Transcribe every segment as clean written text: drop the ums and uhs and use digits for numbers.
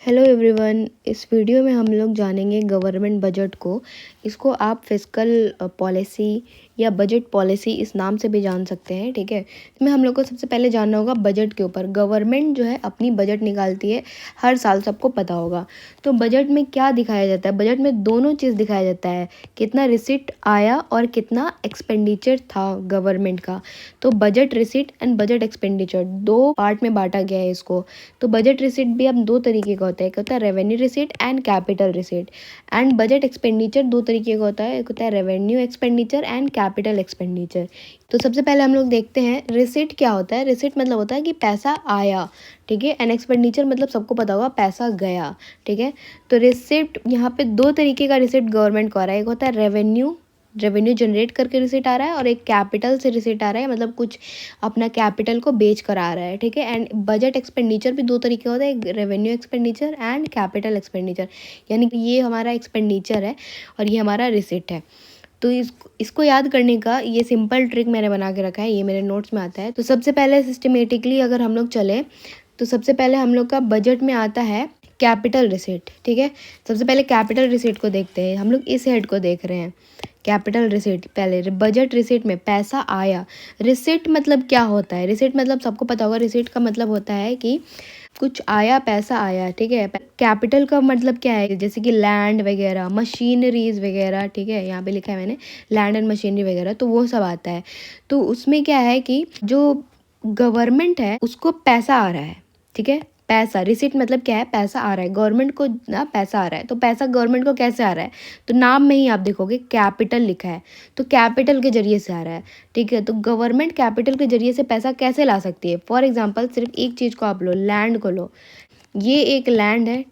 Hello everyone. इस video में हम लोग जानेंगे गवर्नमेंट बजट को। इसको आप फिस्कल पॉलिसी या बजट पॉलिसी इस नाम से भी जान सकते हैं। ठीक है, इसमें हम लोग को सबसे पहले जानना होगा बजट के ऊपर। गवर्नमेंट जो है अपनी बजट निकालती है हर साल, सबको पता होगा। तो बजट में क्या दिखाया जाता है? बजट में दोनों चीज़ दिखाया जाता है, कितना रिसिट आया और कितना एक्सपेंडिचर था गवर्नमेंट का। तो budget receipt and budget expenditure दो पार्ट में बांटा गया है इसको। तो बजट रिसिट भी अब दो तरीके का होता है, एक होता है revenue receipt and capital receipt. And budget expenditure दो तरीके का होता है, एक होता है revenue expenditure and capital expenditure. तो सबसे पहले हम लोग देखते हैं रिसिट क्या होता है। रिसिट मतलब होता है कि पैसा आया, ठीक है। एंड एक्सपेंडिचर मतलब सबको पता होगा पैसा गया, ठीक है। तो रिसिट यहाँ पे दो तरीके का रिसिट गवर्नमेंट को आ रहा है, एक होता है रेवेन्यू जनरेट करके रिसिट आ रहा है, और एक कैपिटल से रिसिट आ रहा है, मतलब कुछ अपना कैपिटल को बेच कर आ रहा है, ठीक है। एंड बजट एक्सपेंडिचर भी दो तरीके होता है, एक revenue expenditure and capital expenditure. यानी कि ये हमारा एक्सपेंडिचर है और ये हमारा रिसिट है। तो इसको याद करने का ये सिंपल ट्रिक मैंने बना के रखा है, ये मेरे नोट्स में आता है। तो सबसे पहले सिस्टमेटिकली अगर हम लोग चले तो सबसे पहले हम लोग का बजट में आता है कैपिटल रिसिट, ठीक है। सबसे पहले कैपिटल रिसिट को देखते हैं, हम लोग इस हेड को देख रहे हैं। कैपिटल रिसिट पहले, बजट रिसिट में पैसा आया। रिसिट मतलब क्या होता है? रिसिट मतलब सबको पता होगा, रिसिट का मतलब होता है कि कुछ आया, पैसा आया, ठीक है। कैपिटल का मतलब क्या है? जैसे कि लैंड वगैरह, मशीनरीज वगैरह, ठीक है, यहाँ पे लिखा है मैंने लैंड एंड मशीनरी वगैरह, तो वो सब आता है। तो उसमें क्या है कि जो गवर्नमेंट है उसको पैसा आ रहा है, ठीक है। पैसा, रिसिट मतलब क्या है? पैसा आ रहा है गवर्नमेंट को ना, पैसा आ रहा है। तो पैसा गवर्नमेंट को कैसे आ रहा है? तो नाम में ही आप देखोगे कैपिटल लिखा है, तो कैपिटल के जरिए से आ रहा है, ठीक है। तो गवर्नमेंट कैपिटल के जरिए से पैसा कैसे ला सकती है? फॉर एग्जांपल सिर्फ एक चीज़ को आप लो, लैंड को लो। ये एक लैंड है,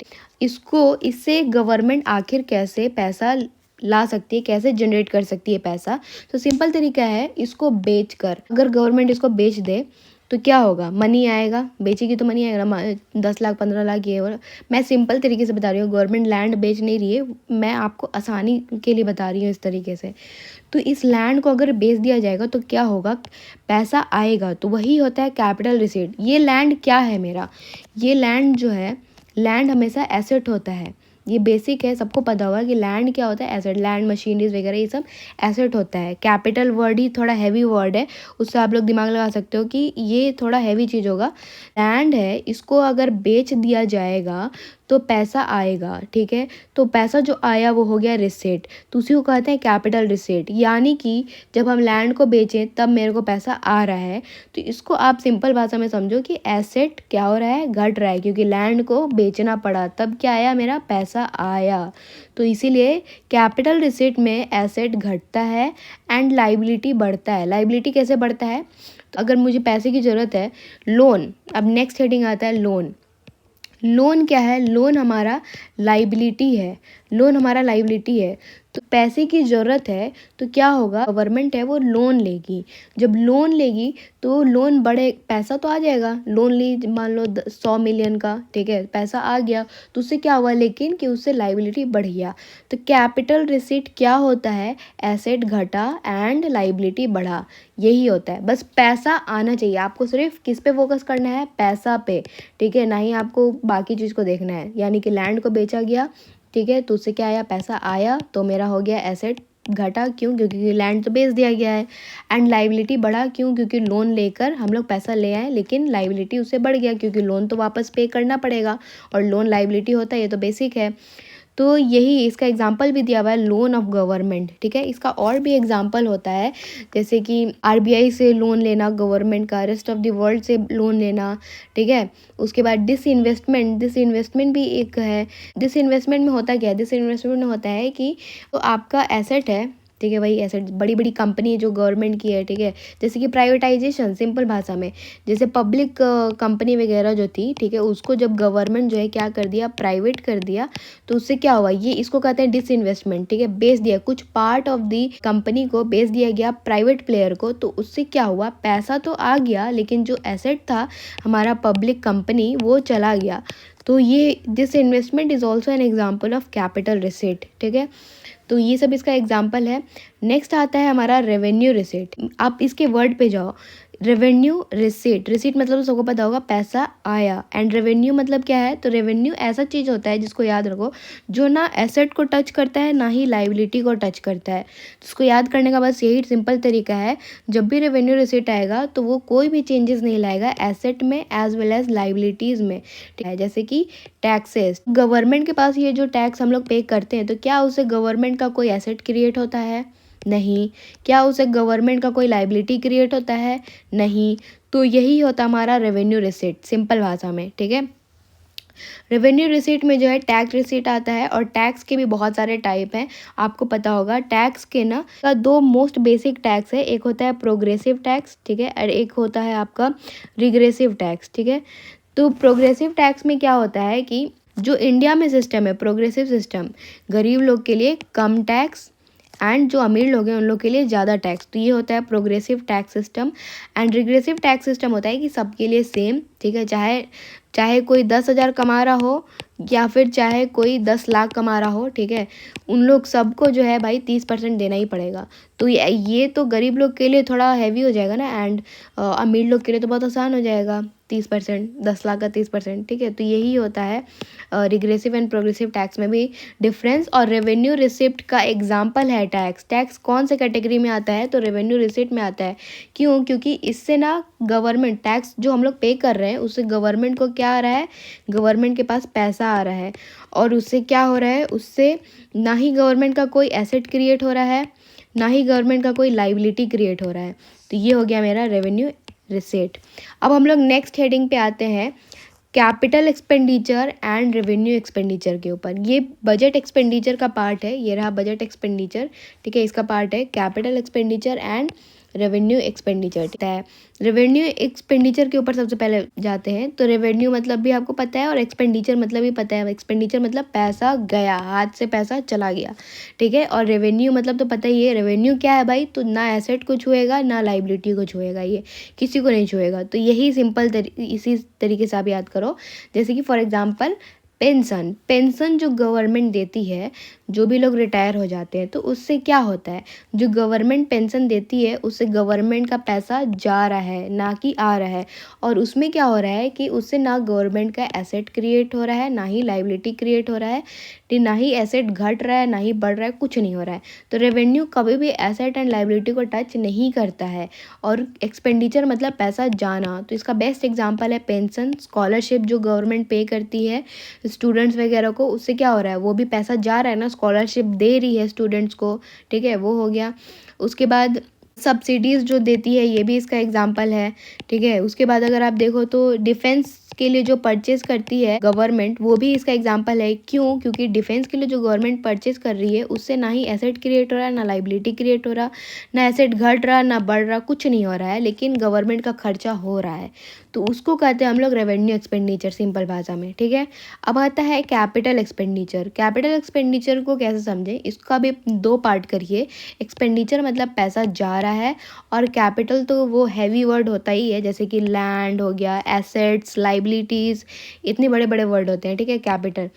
इससे गवर्नमेंट आखिर कैसे पैसा ला सकती है, कैसे जनरेट कर सकती है पैसा? तो सिंपल तरीका है, इसको बेचकर, अगर गवर्नमेंट इसको बेच दे तो क्या होगा? मनी आएगा, बेचेगी तो मनी आएगा ना, 10 लाख 15 लाख ये। और मैं सिंपल तरीके से बता रही हूँ, गवर्नमेंट लैंड बेच नहीं रही है, मैं आपको आसानी के लिए बता रही हूँ इस तरीके से। तो इस लैंड को अगर बेच दिया जाएगा तो क्या होगा? पैसा आएगा, तो वही होता है कैपिटल रिसीट। ये लैंड क्या है मेरा? ये लैंड जो है, लैंड हमेशा एसेट होता है, ये बेसिक है, सबको पता होगा कि लैंड क्या होता है, एसेट। लैंड, मशीनरीज वगैरह ये सब एसेट होता है। कैपिटल वर्ड ही थोड़ा हैवी वर्ड है, उससे आप लोग दिमाग लगा सकते हो कि ये थोड़ा हैवी चीज़ होगा। लैंड है, इसको अगर बेच दिया जाएगा तो पैसा आएगा, ठीक है। तो पैसा जो आया वो हो गया रिसीट, तो उसी को कहते हैं कैपिटल रिसीट। यानी कि जब हम लैंड को बेचें तब मेरे को पैसा आ रहा है। तो इसको आप सिंपल भाषा में समझो कि एसेट क्या हो रहा है? घट रहा है, क्योंकि लैंड को बेचना पड़ा, तब क्या आया? मेरा पैसा आया। तो इसीलिए कैपिटल रिसीट में एसेट घटता है एंड लाइबिलिटी बढ़ता है। लाइबिलिटी कैसे बढ़ता है? अगर मुझे पैसे की ज़रूरत है, लोन, अब नेक्स्ट हेडिंग आता है लोन। लोन क्या है? लोन हमारा लाइबिलिटी है, लोन हमारा लाइबिलिटी है। तो पैसे की ज़रूरत है तो क्या होगा? गवर्नमेंट है वो लोन लेगी, जब लोन लेगी तो लोन बढ़े, पैसा तो आ जाएगा। लोन ली मान लो 100 मिलियन का, ठीक है, पैसा आ गया, तो उससे क्या हुआ? लेकिन कि उससे लाइबिलिटी बढ़ गया। तो कैपिटल रिसीट क्या होता है? एसेट घटा एंड लाइबिलिटी बढ़ा, यही होता है। बस पैसा आना चाहिए आपको, सिर्फ किस पे फोकस करना है? पैसा पे, ठीक है, ना ही आपको बाकी चीज़ को देखना है। यानी कि लैंड को बेचा गया, ठीक है, तो उससे क्या आया? पैसा आया, तो मेरा हो गया एसेट घटा, क्यों? क्योंकि लैंड तो बेच दिया गया है। एंड लाइबिलिटी बढ़ा, क्यों? क्योंकि लोन लेकर हम लोग पैसा ले आए, लेकिन लाइबिलिटी उससे बढ़ गया, क्योंकि लोन तो वापस पे करना पड़ेगा, और लोन लाइबिलिटी होता है, ये तो बेसिक है। तो यही इसका एग्जाम्पल भी दिया हुआ है, लोन ऑफ गवर्नमेंट, ठीक है। इसका और भी एग्जाम्पल होता है, जैसे कि आरबीआई से लोन लेना गवर्नमेंट का, रेस्ट ऑफ द वर्ल्ड से लोन लेना, ठीक है। उसके बाद डिसइन्वेस्टमेंट भी एक है। डिसइन्वेस्टमेंट में होता क्या है? डिसइन्वेस्टमेंट में होता है कि तो आपका एसेट है, ठीक है, वही एसेट, बड़ी बड़ी कंपनी जो गवर्नमेंट की है, ठीक है, जैसे कि प्राइवेटाइजेशन, सिंपल भाषा में, जैसे पब्लिक कंपनी वगैरह जो थी, ठीक है, उसको जब गवर्नमेंट जो है क्या कर दिया? प्राइवेट कर दिया। तो उससे क्या हुआ? ये इसको कहते हैं डिसइन्वेस्टमेंट, ठीक है। बेच दिया, कुछ पार्ट ऑफ दी कंपनी को बेच दिया गया प्राइवेट प्लेयर को, तो उससे क्या हुआ? पैसा तो आ गया, लेकिन जो एसेट था हमारा पब्लिक कंपनी, वो चला गया। तो ये this investment is also an example of capital receipt, ठीक है। तो ये सब इसका एग्जाम्पल है। नेक्स्ट आता है हमारा रेवेन्यू रिसीट। आप इसके वर्ड पे जाओ, रेवेन्यू रिसीट, रिसीट मतलब तो सबको पता होगा पैसा आया, एंड रेवेन्यू मतलब क्या है, तो रेवेन्यू ऐसा चीज़ होता है जिसको याद रखो जो ना एसेट को टच करता है ना ही लाइबिलिटी को टच करता है। तो उसको याद करने का बस यही सिंपल तरीका है, जब भी रेवेन्यू रिसीट आएगा तो वो कोई भी चेंजेस नहीं लाएगा एसेट में एज वेल एज लाइबिलिटीज़ में, ठीक है। जैसे कि टैक्सेस, गवर्नमेंट के पास ये जो टैक्स हम लोग पे करते हैं तो क्या उससे गवर्नमेंट का कोई एसेट क्रिएट होता है, नहीं। क्या उससे गवर्नमेंट का कोई लाइबिलिटी क्रिएट होता है, नहीं। तो यही होता हमारा रेवेन्यू रिसीट सिंपल भाषा में, ठीक है। रेवेन्यू रिसीट में जो है टैक्स रिसीट आता है, और टैक्स के भी बहुत सारे टाइप हैं, आपको पता होगा। टैक्स के ना का दो मोस्ट बेसिक टैक्स है, एक होता है प्रोग्रेसिव टैक्स, ठीक है, और एक होता है आपका रिग्रेसिव टैक्स, ठीक है। तो प्रोग्रेसिव टैक्स में क्या होता है कि जो इंडिया में सिस्टम है प्रोग्रेसिव सिस्टम, गरीब लोग के लिए कम टैक्स एंड जो अमीर लोग हैं उन लोग के लिए ज़्यादा टैक्स, तो ये होता है progressive tax system. And regressive tax system होता है कि सबके लिए सेम, ठीक है, चाहे चाहे कोई 10,000 कमा रहा हो या फिर चाहे कोई 10 लाख कमा रहा हो, ठीक है, उन लोग सबको जो है भाई 30% देना ही पड़ेगा। तो ये तो गरीब लोग के लिए थोड़ा हैवी हो जाएगा ना, एंड अमीर लोग के लिए तो बहुत आसान हो जाएगा 30%, 10 लाख का 30%, ठीक है। तो यही होता है रिग्रेसिव एंड प्रोग्रेसिव टैक्स में भी डिफरेंस। और रेवेन्यू रिसिप्ट का एग्जाम्पल है टैक्स। टैक्स कौन से कैटेगरी में आता है, तो रेवेन्यू रिसिप्ट में आता है। क्यों, क्योंकि इससे ना गवर्नमेंट टैक्स जो हम लोग पे कर रहे हैं उससे गवर्नमेंट को क्या आ रहा है, गवर्नमेंट के पास पैसा आ रहा है, और उससे क्या हो रहा है, उससे ना ही गवर्नमेंट का कोई एसेट क्रिएट हो रहा है ना ही गवर्नमेंट का कोई लाइबिलिटी क्रिएट हो रहा है। तो ये हो गया मेरा रेवेन्यू रिसीट। अब हम लोग नेक्स्ट हेडिंग पे आते हैं, capital expenditure and revenue expenditure के ऊपर। ये बजट एक्सपेंडिचर का पार्ट है, ये रहा बजट एक्सपेंडिचर, ठीक है, इसका पार्ट है capital expenditure and revenue expenditure, ठीक है। रेवेन्यू एक्सपेंडिचर के ऊपर सबसे पहले जाते हैं। तो रेवेन्यू मतलब भी आपको पता है और एक्सपेंडिचर मतलब भी पता है। एक्सपेंडिचर मतलब पैसा गया, हाथ से पैसा चला गया, ठीक है। और रेवेन्यू मतलब तो पता ही है, रेवेन्यू क्या है भाई, तो ना एसेट को छुएगा ना लाइबिलिटी को छुएगा, ये किसी को नहीं छुएगा। तो यही सिंपल इसी तरीके से आप याद करो। जैसे कि फॉर एग्जांपल पेंशन, पेंशन जो गवर्नमेंट देती है, जो भी लोग रिटायर हो जाते हैं तो उससे क्या होता है, जो गवर्नमेंट पेंशन देती है उससे गवर्नमेंट का पैसा जा रहा है ना कि आ रहा है। और उसमें क्या हो रहा है कि उससे ना गवर्नमेंट का एसेट क्रिएट हो रहा है ना ही लाइबिलिटी क्रिएट हो रहा है, ना ही एसेट घट रहा है ना ही बढ़ रहा है, कुछ नहीं हो रहा है। तो रेवेन्यू कभी भी एसेट एंड लाइबिलिटी को टच नहीं करता है। और एक्सपेंडिचर मतलब पैसा जाना, तो इसका बेस्ट एग्जांपल है पेंशन, स्कॉलरशिप जो गवर्नमेंट पे करती है स्टूडेंट्स वगैरह को, उससे क्या हो रहा है, वो भी पैसा जा रहा है ना, स्कॉलरशिप दे रही है स्टूडेंट्स को, ठीक है, वो हो गया। उसके बाद सब्सिडीज़ जो देती है ये भी इसका एग्जांपल है, ठीक है। उसके बाद अगर आप देखो तो डिफेंस के लिए जो परचेज करती है गवर्नमेंट, वो भी इसका एग्जांपल है। क्यों, क्योंकि डिफेंस के लिए जो गवर्नमेंट परचेज कर रही है उससे ना ही एसेट क्रिएट हो रहा है ना लाइबिलिटी क्रिएट हो रहा, ना एसेट घट रहा ना बढ़ रहा, कुछ नहीं हो रहा है, लेकिन गवर्नमेंट का खर्चा हो रहा है। तो उसको कहते हैं हम लोग रेवेन्यू एक्सपेंडिचर सिंपल भाषा में, ठीक है। अब आता है कैपिटल एक्सपेंडिचर। कैपिटल एक्सपेंडिचर को कैसे समझें, इसका भी दो पार्ट करिए। एक्सपेंडिचर मतलब पैसा जा रहा है, और कैपिटल तो वो हैवी वर्ड होता ही है, जैसे कि लैंड हो गया, एसेट्स, लाइबिलिटीज़, इतने बड़े बड़े वर्ड होते हैं, ठीक है, कैपिटल।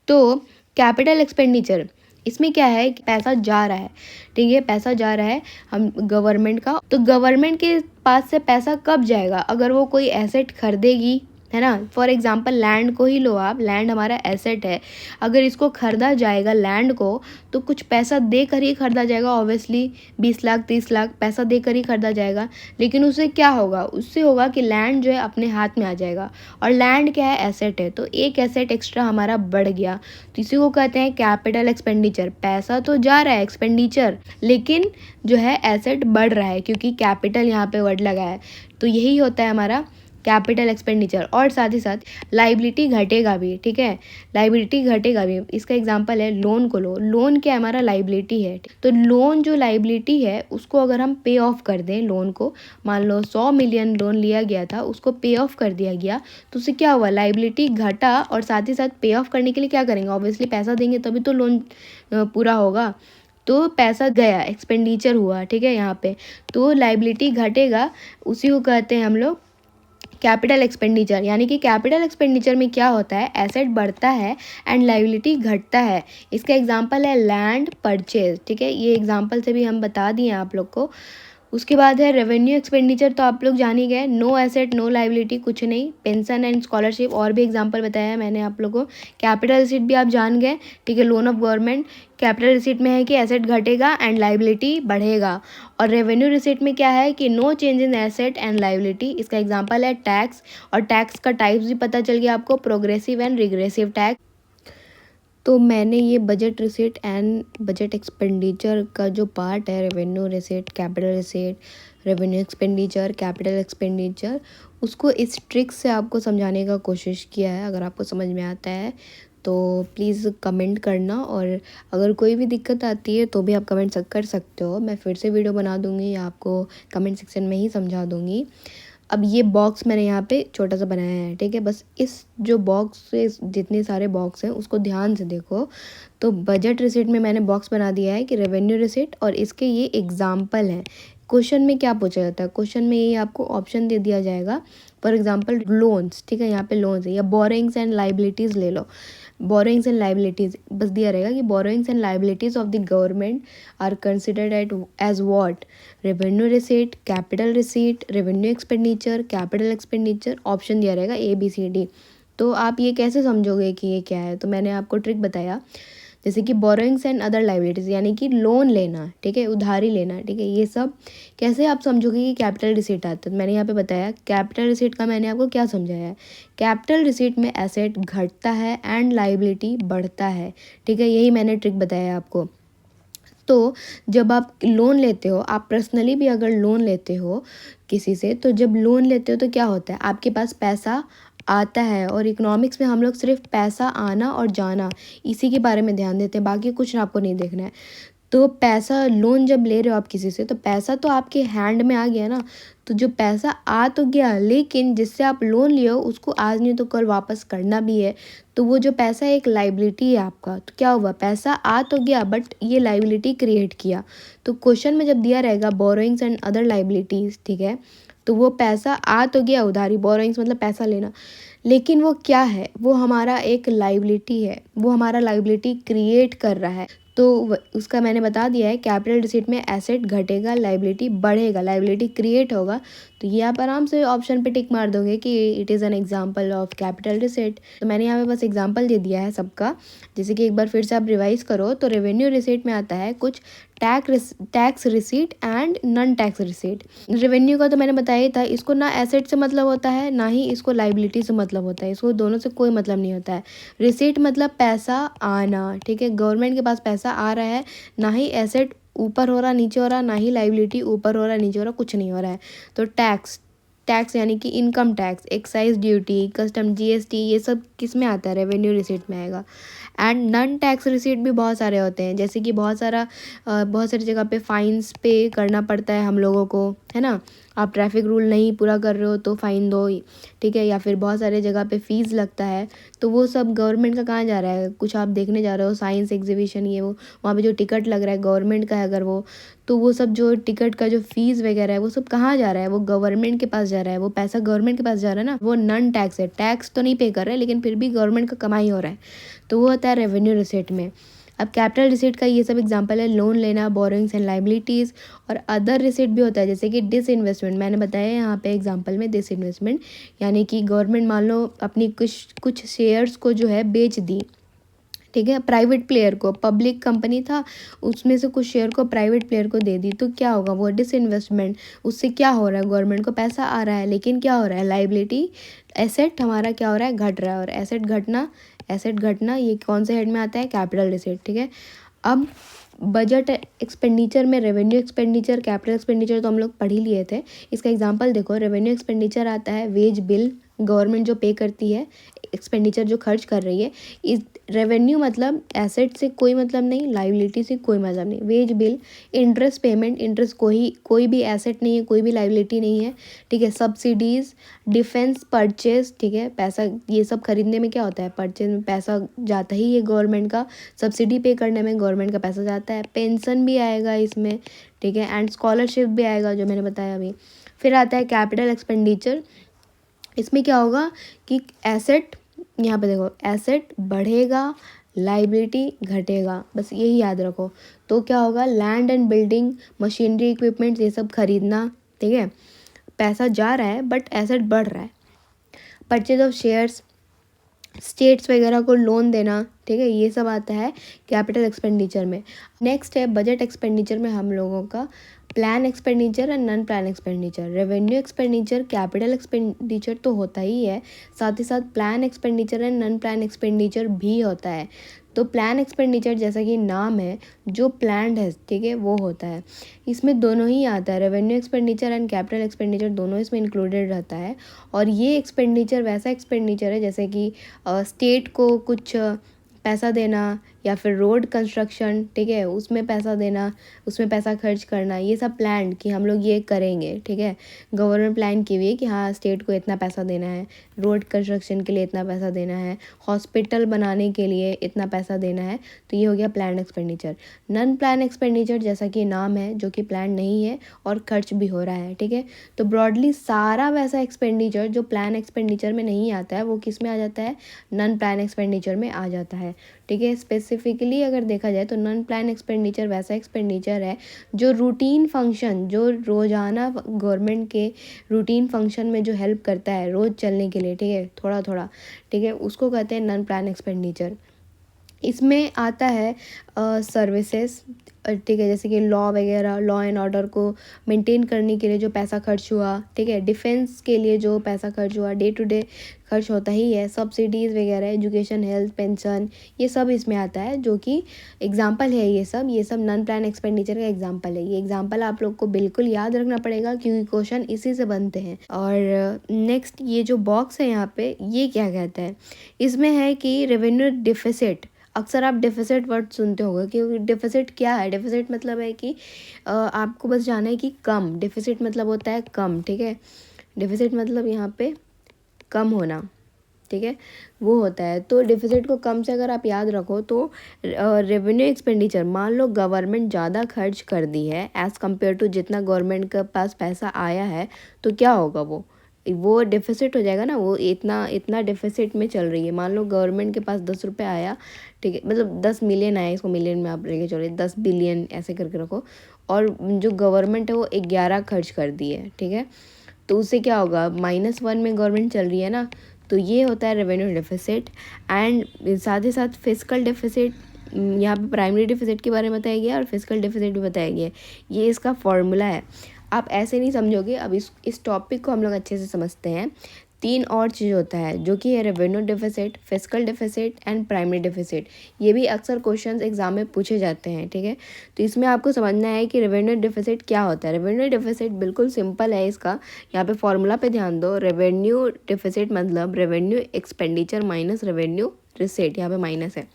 तो कैपिटल एक्सपेंडिचर इसमें क्या है कि पैसा जा रहा है, ठीक है, पैसा जा रहा है हम गवर्नमेंट का। तो गवर्नमेंट के पास से पैसा कब जाएगा, अगर वो कोई एसेट खरीदेगी, है ना। फॉर एग्जांपल लैंड को ही लो आप, लैंड हमारा एसेट है, अगर इसको खरीदा जाएगा लैंड को तो कुछ पैसा दे कर ही खरीदा जाएगा, ऑब्वियसली 20 लाख 30 लाख पैसा दे कर ही खरीदा जाएगा। लेकिन उससे क्या होगा, उससे होगा कि लैंड जो है अपने हाथ में आ जाएगा, और लैंड क्या है, एसेट है, तो एक एसेट एक्स्ट्रा हमारा बढ़ गया। तो इसी को कहते हैं कैपिटल एक्सपेंडिचर। पैसा तो जा रहा है एक्सपेंडिचर, लेकिन जो है एसेट बढ़ रहा है क्योंकि कैपिटल यहाँ पे वर्ड लगा है। तो यही होता है हमारा कैपिटल एक्सपेंडिचर। और साथ ही साथ लाइबिलिटी घटेगा भी, ठीक है, लाइबिलिटी घटेगा भी। इसका एग्जांपल है लोन को लो, लोन क्या हमारा लाइबिलिटी है, तो लोन जो लाइबिलिटी है उसको अगर हम पे ऑफ कर दें, लोन को मान लो 100 मिलियन लोन लिया गया था, उसको पे ऑफ कर दिया गया, तो उससे क्या हुआ, लाइबिलिटी घटा। और साथ ही साथ पे ऑफ करने के लिए क्या करेंगे, ऑब्वियसली पैसा देंगे तभी तो लोन पूरा होगा। तो पैसा गया, एक्सपेंडिचर हुआ, ठीक है, यहाँ पे तो लाइबिलिटी घटेगा, उसी को कहते हैं हम लोग कैपिटल एक्सपेंडिचर। यानी कि कैपिटल एक्सपेंडिचर में क्या होता है, एसेट बढ़ता है एंड लाइबिलिटी घटता है। इसका एग्जांपल है लैंड परचेज, ठीक है, ये एग्जांपल से भी हम बता दिए आप लोग को। उसके बाद है रेवेन्यू एक्सपेंडिचर, तो आप लोग जान ही गए, नो एसेट नो लाइबिलिटी, कुछ नहीं। पेंशन एंड स्कॉलरशिप और भी एग्जांपल बताया है मैंने आप लोगों को। कैपिटल रिसीट भी आप जान गए, ठीक है, loan of government. Capital receipt में है कि एसेट घटेगा एंड लाइबिलिटी बढ़ेगा। और रेवेन्यू रिसीट में क्या है कि no change in asset and liability. इसका एग्जाम्पल है टैक्स, और टैक्स का टाइप्स भी पता चल गया आपको, प्रोग्रेसिव एंड रिग्रेसिव टैक्स। तो मैंने ये budget receipt and budget expenditure का जो पार्ट है, revenue receipt, capital receipt, revenue expenditure, capital expenditure, उसको इस ट्रिक से आपको समझाने का कोशिश किया है। अगर आपको समझ में आता है तो प्लीज़ कमेंट करना, और अगर कोई भी दिक्कत आती है तो भी आप कमेंट कर सकते हो। मैं फिर से वीडियो बना दूँगी, आपको कमेंट सेक्शन में ही समझा दूँगी। अब ये बॉक्स मैंने यहाँ पे छोटा सा बनाया है, ठीक है। बस इस जो बॉक्स से जितने सारे बॉक्स हैं उसको ध्यान से देखो। तो बजट रिसीट में मैंने बॉक्स बना दिया है कि रेवेन्यू रिसीट, और इसके ये एग्जाम्पल हैं। क्वेश्चन में क्या पूछा जाता है, क्वेश्चन में ये आपको ऑप्शन दे दिया जाएगा। फॉर एग्जाम्पल लोन्स, ठीक है, यहाँ पे लोन्स है, या बोरोइंग्स एंड लाइबिलिटीज़ ले लो। बोरोइंग्स एंड लाइबिलिटीज़ बस दिया रहेगा कि borrowings and liabilities of the government are considered as what, revenue receipt, capital receipt, revenue expenditure, capital expenditure. Option दिया रहेगा ABCD। तो आप ये कैसे समझोगे कि ये क्या है, तो मैंने आपको ट्रिक बताया। जैसे कि बोरोइंग्स एंड अदर लाइबिलिटीज़ यानी कि लोन लेना, ठीक है, उधारी लेना, ठीक है, ये सब कैसे आप समझोगे कि कैपिटल रिसीट आता है। तो मैंने यहाँ पे बताया कैपिटल रिसीट का मैंने आपको क्या समझाया है। कैपिटल रिसीट में एसेट घटता है एंड लाइबिलिटी बढ़ता है, ठीक है, यही मैंने ट्रिक बताया आपको। तो जब आप लोन लेते हो, आप पर्सनली भी अगर लोन लेते हो किसी से, तो जब लोन लेते हो तो क्या होता है, आपके पास पैसा आता है। और इकोनॉमिक्स में हम लोग सिर्फ पैसा आना और जाना, इसी के बारे में ध्यान देते हैं, बाकी कुछ आपको नहीं देखना है। तो पैसा लोन जब ले रहे हो आप किसी से, तो पैसा तो आपके हैंड में आ गया ना। तो जो पैसा आ तो गया, लेकिन जिससे आप लोन लिए हो उसको आज नहीं तो कल वापस करना भी है। तो वो जो पैसा एक लाइबिलिटी है आपका। तो क्या हुआ, पैसा आ तो गया बट ये लाइबिलिटी क्रिएट किया। तो क्वेश्चन में जब दिया रहेगा बोरोइंग्स एंड अदर लाइबिलिटीज़, ठीक है, तो वो पैसा आ तो गया उधारी, बोरोइंग्स मतलब पैसा लेना, लेकिन वो क्या है, वो हमारा एक लाइबिलिटी है, वो हमारा लाइबिलिटी क्रिएट कर रहा है। तो उसका मैंने बता दिया है, कैपिटल रिसीट में एसेट घटेगा, लाइबिलिटी बढ़ेगा, लाइबिलिटी क्रिएट होगा। तो ये आप आराम से ऑप्शन पे टिक मार दोगे कि it is an example of capital receipt. तो मैंने यहाँ पे बस एग्जांपल दे दिया है सबका। जैसे कि एक बार फिर से आप रिवाइज करो, तो रेवेन्यू रिसीट में आता है कुछ tax receipt and non tax receipt. Revenue का तो मैंने बताया ही था, इसको ना एसेट से मतलब होता है ना ही इसको लाइबिलिटी से मतलब होता है, इसको दोनों से कोई मतलब नहीं होता है। रिसीट मतलब पैसा आना, ठीक है, गवर्नमेंट के पास पैसा आ रहा है, ना ही एसेट ऊपर हो रहा नीचे हो रहा, ना ही लाइबिलिटी ऊपर हो रहा नीचे हो रहा, कुछ नहीं हो रहा है। तो टैक्स, टैक्स यानी कि income tax, excise duty, custom, GST, ये सब किस में आता है, रेवेन्यू रिसीट में आएगा। एंड नॉन टैक्स रिसीट भी बहुत सारे होते हैं, जैसे कि बहुत सारी जगह पे फाइन्स पे करना पड़ता है हम लोगों को, है ना। आप ट्रैफिक रूल नहीं पूरा कर रहे हो तो फ़ाइन दो, ठीक है, या फिर बहुत सारे जगह पे फ़ीस लगता है। तो वो सब गवर्नमेंट का कहाँ जा रहा है, कुछ आप देखने जा रहे हो साइंस एग्जीबिशन, ये वो, वहाँ पे जो टिकट लग रहा है गवर्नमेंट का है अगर वो, तो वो सब जो टिकट का जो फीस वगैरह है वो सब कहाँ जा रहा है, वो गवर्नमेंट के पास जा रहा है, वो पैसा गवर्नमेंट के पास जा रहा है ना। वो नॉन टैक्स है, टैक्स तो नहीं पे कर रहा है लेकिन फिर भी गवर्नमेंट का कमाई हो रहा है। तो वो होता है रेवेन्यू रिसीट में। अब कैपिटल रिसीट का ये सब एग्जांपल है, लोन लेना, बोरोइंग्स एंड लाइबिलिटीज़। और अदर रिसीट भी होता है, जैसे कि डिसइन्वेस्टमेंट, मैंने बताया यहाँ पे एग्जांपल में डिसइन्वेस्टमेंट, यानी कि गवर्नमेंट मान लो अपनी कुछ शेयर्स को जो है बेच दी, ठीक है, प्राइवेट प्लेयर को, पब्लिक कंपनी था उसमें से कुछ शेयर को प्राइवेट प्लेयर को दे दी, तो क्या होगा, वो डिसइन्वेस्टमेंट। उससे क्या हो रहा है, गवर्नमेंट को पैसा आ रहा है, लेकिन क्या हो रहा है, लाइबिलिटी, एसेट हमारा क्या हो रहा है, घट रहा है। और एसेट घटना ये कौन से हेड में आता है, कैपिटल रिसीट, ठीक है। अब बजट एक्सपेंडिचर में रेवेन्यू एक्सपेंडिचर, कैपिटल एक्सपेंडिचर तो हम लोग पढ़ ही लिए थे। इसका एग्जांपल देखो, रेवेन्यू एक्सपेंडिचर आता है वेज बिल, गवर्नमेंट जो पे करती है, एक्सपेंडिचर जो खर्च कर रही है। इस रेवेन्यू मतलब एसेट से कोई मतलब नहीं, लाइबिलिटी से कोई मतलब नहीं। Wage bill, interest payment, interest कोई भी एसेट नहीं है, कोई भी लाइबिलिटी नहीं है, ठीक है। सब्सिडीज़, डिफेंस परचेज, ठीक है, पैसा ये सब खरीदने में क्या होता है, परचेज में पैसा जाता ही है गवर्नमेंट का, सब्सिडी पे करने में गवर्नमेंट का पैसा जाता है, पेंशन भी आएगा इसमें, ठीक है, एंड स्कॉलरशिप भी आएगा जो मैंने बताया अभी। फिर आता है कैपिटल एक्सपेंडिचर। इसमें क्या होगा कि एसेट, यहाँ पे देखो, एसेट बढ़ेगा, लाइबिलिटी घटेगा, बस यही याद रखो। तो क्या होगा, land and building, machinery, equipments, ये सब खरीदना, ठीक है, पैसा जा रहा है बट एसेट बढ़ रहा है। परचेज ऑफ शेयर्स, स्टेट्स वगैरह को लोन देना, ठीक है, ये सब आता है कैपिटल एक्सपेंडिचर में। नेक्स्ट है बजट एक्सपेंडिचर में हम लोगों का plan expenditure and non plan expenditure. Revenue expenditure capital expenditure तो होता ही है, साथ ही साथ plan expenditure and non plan expenditure भी होता है। तो प्लान एक्सपेंडिचर जैसा कि नाम है, जो प्लान्ड है, ठीक है, वो होता है। इसमें दोनों ही आता है, revenue expenditure and capital expenditure दोनों इसमें इंक्लूडेड रहता है। और ये एक्सपेंडिचर वैसा एक्सपेंडिचर है जैसे कि स्टेट को कुछ पैसा देना, या फिर रोड कंस्ट्रक्शन, ठीक है, उसमें पैसा देना, उसमें पैसा खर्च करना, ये सब प्लान कि हम लोग ये करेंगे, ठीक है। गवर्नमेंट प्लान की हुई है कि हाँ स्टेट को इतना पैसा देना है, रोड कंस्ट्रक्शन के लिए इतना पैसा देना है, हॉस्पिटल बनाने के लिए इतना पैसा देना है। तो ये हो गया plan expenditure. Non plan expenditure जैसा कि नाम है, जो कि प्लान नहीं है और खर्च भी हो रहा है, ठीक है। तो ब्रॉडली सारा वैसा एक्सपेंडिचर जो प्लान एक्सपेंडिचर में नहीं आता है, वो किस में आ जाता है, नॉन प्लान एक्सपेंडिचर में आ जाता है, ठीक है। स्पेसिफिकली अगर देखा जाए तो नॉन प्लान एक्सपेंडिचर वैसा एक्सपेंडिचर है जो रूटीन फंक्शन, जो रोज़ाना गवर्नमेंट के रूटीन फंक्शन में जो हेल्प करता है रोज़ चलने के लिए, ठीक है, थोड़ा थोड़ा, ठीक है, उसको कहते हैं नॉन प्लान एक्सपेंडिचर। इसमें आता है सर्विसेज, ठीक है, जैसे कि लॉ वगैरह, लॉ एंड ऑर्डर को मेंटेन करने के लिए जो पैसा खर्च हुआ, ठीक है, डिफेंस के लिए जो पैसा खर्च हुआ, डे टू डे खर्च होता ही है, सब्सिडीज़ वगैरह, एजुकेशन, हेल्थ, पेंशन, ये सब इसमें आता है, जो कि एग्जांपल है। ये सब नॉन प्लान एक्सपेंडिचर का एग्जांपल है। ये एग्जांपल आप लोग को बिल्कुल याद रखना पड़ेगा क्योंकि क्वेश्चन इसी से बनते हैं। और नेक्स्ट ये जो बॉक्स है यहाँ पे, ये क्या कहता है, इसमें है कि रेवेन्यू डिफिसिट। अक्सर आप डेफिसिट वर्ड सुनते होंगे, क्योंकि डेफिसिट क्या है, डेफिसिट मतलब है कि आपको बस जाना है कि कम, डेफिसिट मतलब होता है कम, ठीक है, डेफिसिट मतलब यहाँ पे कम होना, ठीक है, वो होता है। तो डेफिसिट को कम से अगर आप याद रखो तो रेवेन्यू एक्सपेंडिचर, मान लो गवर्नमेंट ज़्यादा खर्च कर दी है एज़ कम्पेयर टू जितना गवर्नमेंट के पास पैसा आया है, तो क्या होगा, वो डेफिसिट हो जाएगा ना। वो इतना डेफिसिट में चल रही है। मान लो गवर्नमेंट के पास 10 रुपये आया, ठीक है, मतलब 10 मिलियन आया, इसको मिलियन में आप लेके चलो, 10 बिलियन ऐसे करके रखो, और जो गवर्नमेंट है वो 11 खर्च कर दी है, ठीक है, तो उससे क्या होगा, -1 में गवर्नमेंट चल रही है ना। तो ये होता है रेवेन्यू डेफिसिट। एंड साथ ही साथ फिजिकल डेफिसिट, यहाँ पे प्राइमरी डेफिसिट के बारे में बताया गया और फिजिकल डेफिसिट भी बताया गया है। ये इसका फॉर्मूला है, आप ऐसे नहीं समझोगे। अब इस टॉपिक को हम लोग अच्छे से समझते हैं। 3 और चीज़ होता है, जो कि है revenue deficit, physical deficit and primary deficit. ये भी अक्सर क्वेश्चंस एग्जाम में पूछे जाते हैं, ठीक है। तो इसमें आपको समझना है कि रेवेन्यू डेफिसिट क्या होता है। रेवेन्यू डेफिसिट बिल्कुल सिंपल है इसका, यहाँ पे फॉर्मूला पे ध्यान दो। रेवेन्यू डेफिसिट मतलब revenue expenditure minus revenue receipt, यहाँ पे माइनस है।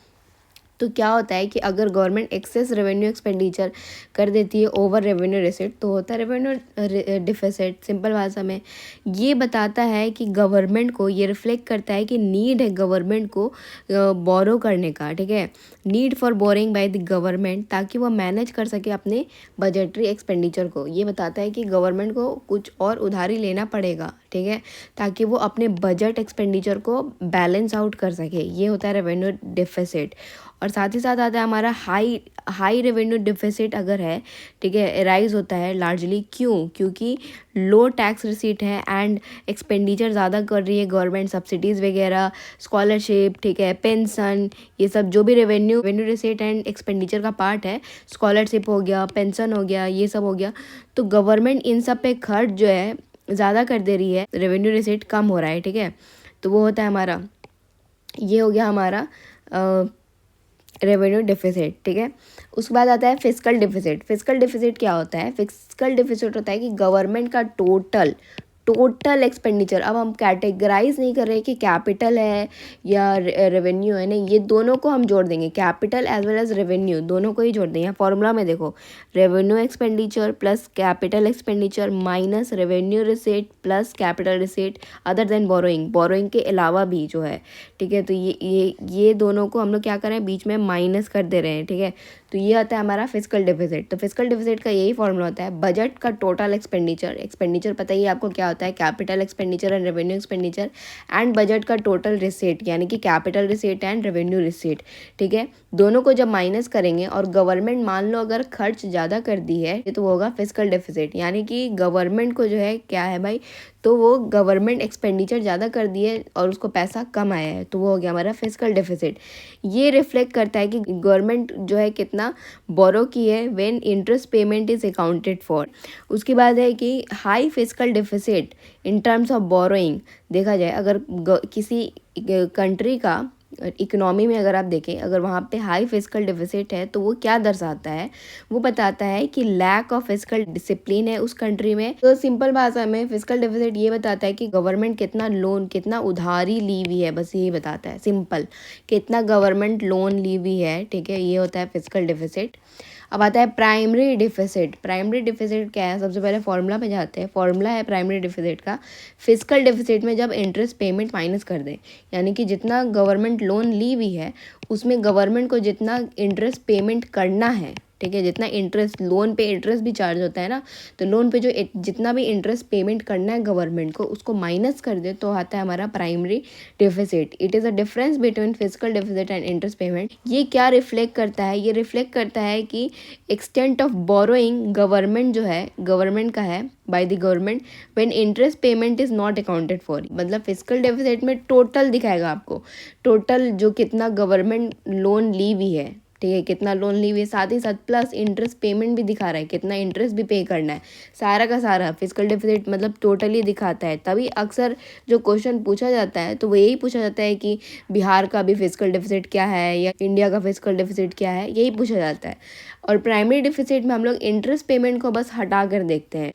तो क्या होता है कि अगर गवर्नमेंट एक्सेस रेवेन्यू एक्सपेंडिचर कर देती है ओवर रेवेन्यू रिसीट, तो होता है रेवेन्यू डिफिसिट। सिंपल भाषा में ये बताता है कि गवर्नमेंट को, ये रिफ्लेक्ट करता है कि नीड है गवर्नमेंट को बोरो करने का, ठीक है, need for boring by the government, ताकि वो मैनेज कर सके अपने बजटरी एक्सपेंडिचर को। ये बताता है कि गवर्नमेंट को कुछ और उधारी लेना पड़ेगा, ठीक है, ताकि वो अपने बजट एक्सपेंडिचर को बैलेंस आउट कर सके। ये होता है रेवेन्यू डिफिसिट। और साथ ही साथ आता है हमारा हाई रेवेन्यू डिफिसिट अगर है, ठीक है, राइज होता है लार्जली, क्योंकि लो टैक्स रिसीट है एंड एक्सपेंडिचर ज़्यादा कर रही है गवर्नमेंट, सब्सिडीज़ वगैरह, स्कॉलरशिप, ठीक है, पेंशन, ये सब जो भी रेवेन्यू रिसीट एंड एक्सपेंडिचर का पार्ट है, स्कॉलरशिप हो गया, पेंशन हो गया, ये सब हो गया। तो गवर्नमेंट इन सब पे खर्च जो है ज़्यादा कर दे रही है, रेवेन्यू रिसीट कम हो रहा है, ठीक है। तो वो होता है हमारा, ये हो गया हमारा रेवेन्यू डिफिसिट, ठीक है। उसके बाद आता है फिजिकल डिफिसिट। फिजिकल डिफिसिट क्या होता है, फिजिकल डिफिसिट होता है कि गवर्नमेंट का टोटल एक्सपेंडिचर, अब हम कैटेगराइज नहीं कर रहे कि कैपिटल है या रेवेन्यू है, नहीं, ये दोनों को हम जोड़ देंगे, capital as well as revenue, दोनों को ही जोड़ देंगे। फॉर्मूला में देखो, revenue expenditure plus capital expenditure minus revenue receipt plus capital receipt other than borrowing के अलावा भी जो है, ठीक है। तो ये दोनों को हम लोग क्या कर रहे हैं, बीच में माइनस कर दे रहे हैं, ठीक है। तो ये आता है हमारा फिजिकल डिफिसिट। तो फिजिकल डिफिसिट का यही फॉर्मूला होता है, बजट का टोटल एक्सपेंडिचर पता ही है आपको क्या होता है, आता है capital expenditure and revenue expenditure and budget का टोटल रिसीट, यानी कि capital receipt and revenue receipt, ठीक है। दोनों को जब माइनस करेंगे और गवर्नमेंट मान लो अगर खर्च ज़्यादा कर दी है तो वो होगा फिस्कल डेफिसिट, यानी कि गवर्नमेंट को जो है क्या है भाई, तो वो गवर्नमेंट एक्सपेंडिचर ज़्यादा कर दिए और उसको पैसा कम आया है, तो वो हो गया हमारा फिस्कल डेफिसिट। ये रिफ्लेक्ट करता है कि गवर्नमेंट जो है कितना बोरो की है when interest payment is accounted for. उसके बाद है कि high fiscal deficit in terms of borrowing, देखा जाए अगर किसी कंट्री का इकोनॉमी में अगर आप देखें, अगर वहाँ पे हाई फिस्कल डेफिसिट है तो वो क्या दर्शाता है, वो बताता है कि लैक ऑफ फिस्कल डिसिप्लिन है उस कंट्री में। तो सिंपल भाषा में फिस्कल डेफिसिट ये बताता है कि गवर्नमेंट कितना लोन, कितना उधारी ली हुई है, बस यही बताता है सिंपल, कितना गवर्नमेंट लोन ली हुई है, ठीक है, ये होता है फिस्कल डेफिसिट। अब आता है प्राइमरी डिफिसिट। प्राइमरी डिफिसिट क्या है, सबसे पहले फॉर्मूला पे जाते हैं। फॉर्मूला है प्राइमरी डिफिसिट का, फिस्कल डिफिसिट में जब इंटरेस्ट पेमेंट माइनस कर दें, यानी कि जितना गवर्नमेंट लोन ली हुई है उसमें गवर्नमेंट को जितना इंटरेस्ट पेमेंट करना है, ठीक है, जितना इंटरेस्ट, लोन पे इंटरेस्ट भी चार्ज होता है ना, तो लोन पे जो जितना भी इंटरेस्ट पेमेंट करना है गवर्नमेंट को उसको माइनस कर दे तो आता है हमारा primary deficit. It is a difference between physical deficit and interest payment. ये क्या रिफ्लेक्ट करता है, ये रिफ्लेक्ट करता है कि एक्सटेंट ऑफ बोरोइंग गवर्नमेंट जो है, गवर्नमेंट का है, by the government when interest payment is not accounted for. मतलब फिजिकल डेफिसिट में टोटल दिखाएगा आपको, टोटल जो कितना गवर्नमेंट लोन ली हुई है, ठीक है, कितना लोन ली हुई है, साथ ही साथ प्लस इंटरेस्ट पेमेंट भी दिखा रहा है, कितना इंटरेस्ट भी पे करना है, सारा का सारा फिजिकल डेफिसिट मतलब टोटली दिखाता है। तभी अक्सर जो क्वेश्चन पूछा जाता है तो वो यही पूछा जाता है कि बिहार का भी फिजिकल डेफिसिट क्या है या इंडिया का फिजिकल डेफिसिट क्या है, यही पूछा जाता है। और प्राइमरी डेफिसिट में हम लोग इंटरेस्ट पेमेंट को बस हटा कर देखते हैं।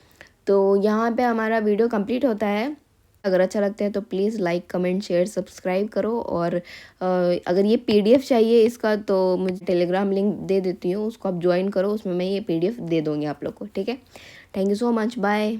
तो यहाँ पे हमारा वीडियो कंप्लीट होता है। अगर अच्छा लगता है तो please like, comment, share, subscribe करो। और अगर ये पीडीएफ चाहिए इसका तो मुझे टेलीग्राम लिंक दे देती हूँ, उसको आप ज्वाइन करो, उसमें मैं ये पीडीएफ दे दूँगी आप लोग को, ठीक है। Thank you so much, bye.